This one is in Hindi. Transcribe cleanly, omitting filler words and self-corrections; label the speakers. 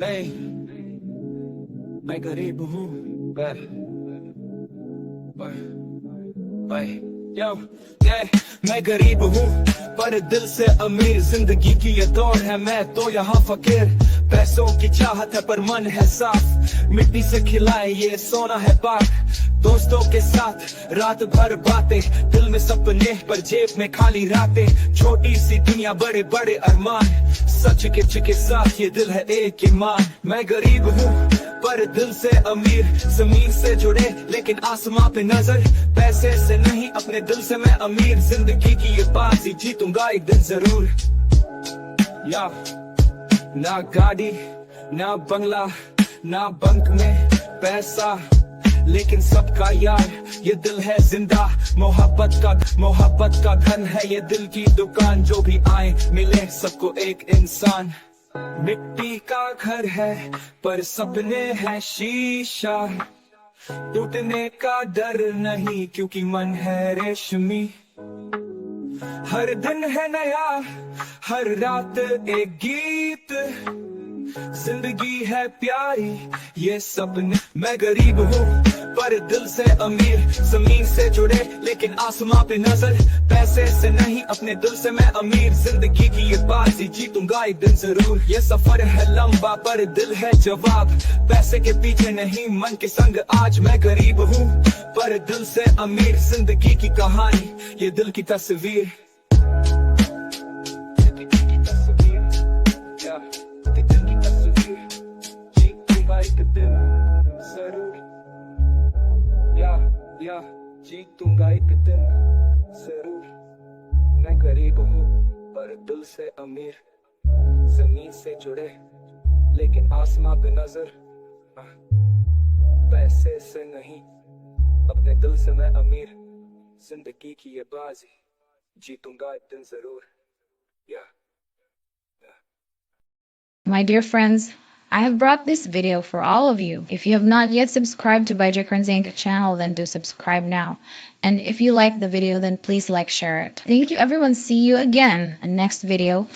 Speaker 1: नहीं, मैं गरीब हूँ पर Yo, yeah, मैं गरीब हूँ पर दिल से अमीर। जिंदगी की ये दौड़ है, मैं तो यहाँ फकीर। पैसों की चाहत है पर मन है साफ। मिट्टी से खिलाए ये सोना है पाक। दोस्तों के साथ रात भर बातें, दिल में सपने पर जेब में खाली रातें। छोटी सी दुनिया बड़े बड़े अरमान, सच के साथ ये दिल है एक ईमान। मैं गरीब हूँ पर दिल से अमीर। जमीन से जुड़े लेकिन आसमां पे नजर। पैसे से नहीं अपने दिल से मैं अमीर। जिंदगी की ये बाजी जीतूंगा एक दिन जरूर। या ना गाड़ी ना बंगला ना बैंक में पैसा, लेकिन सबका यार ये दिल है जिंदा। मोहब्बत का धन है ये दिल की दुकान। जो भी आए मिले सबको एक इंसान। मिट्टी का घर है पर सपने हैं शीशा। टूटने का डर नहीं क्योंकि मन है रेशमी। हर दिन है नया, हर रात एक गीत। जिंदगी है प्यारी ये सपने। मैं गरीब हूँ पर दिल से अमीर। जमीन से जुड़े लेकिन आसमां पे नजर। पैसे से नहीं अपने दिल से मैं अमीर। जिंदगी की ये बाजी जीतूंगा एक दिन जरूर। ये सफर है लंबा पर दिल है जवाब। पैसे के पीछे नहीं मन के संग आज। मैं गरीब हूँ पर दिल से अमीर। जिंदगी की कहानी ये दिल की तस्वीर। या जीतूंगा एक दिन जरूर। मैं गरीब हूँ पर दिल से अमीर। जमीन से जुड़े लेकिन आसमां पे नजर। पैसे से नहीं अपने दिल से मैं अमीर। जिंदगी की ये बाजी जीतूंगा एक दिन जरूर। या
Speaker 2: My dear friends, I have brought this video for all of you. If you have not yet subscribed to Bajra Inc. channel, then do subscribe now. And if you like the video, then please like, share it. Thank you everyone. See you again in next video.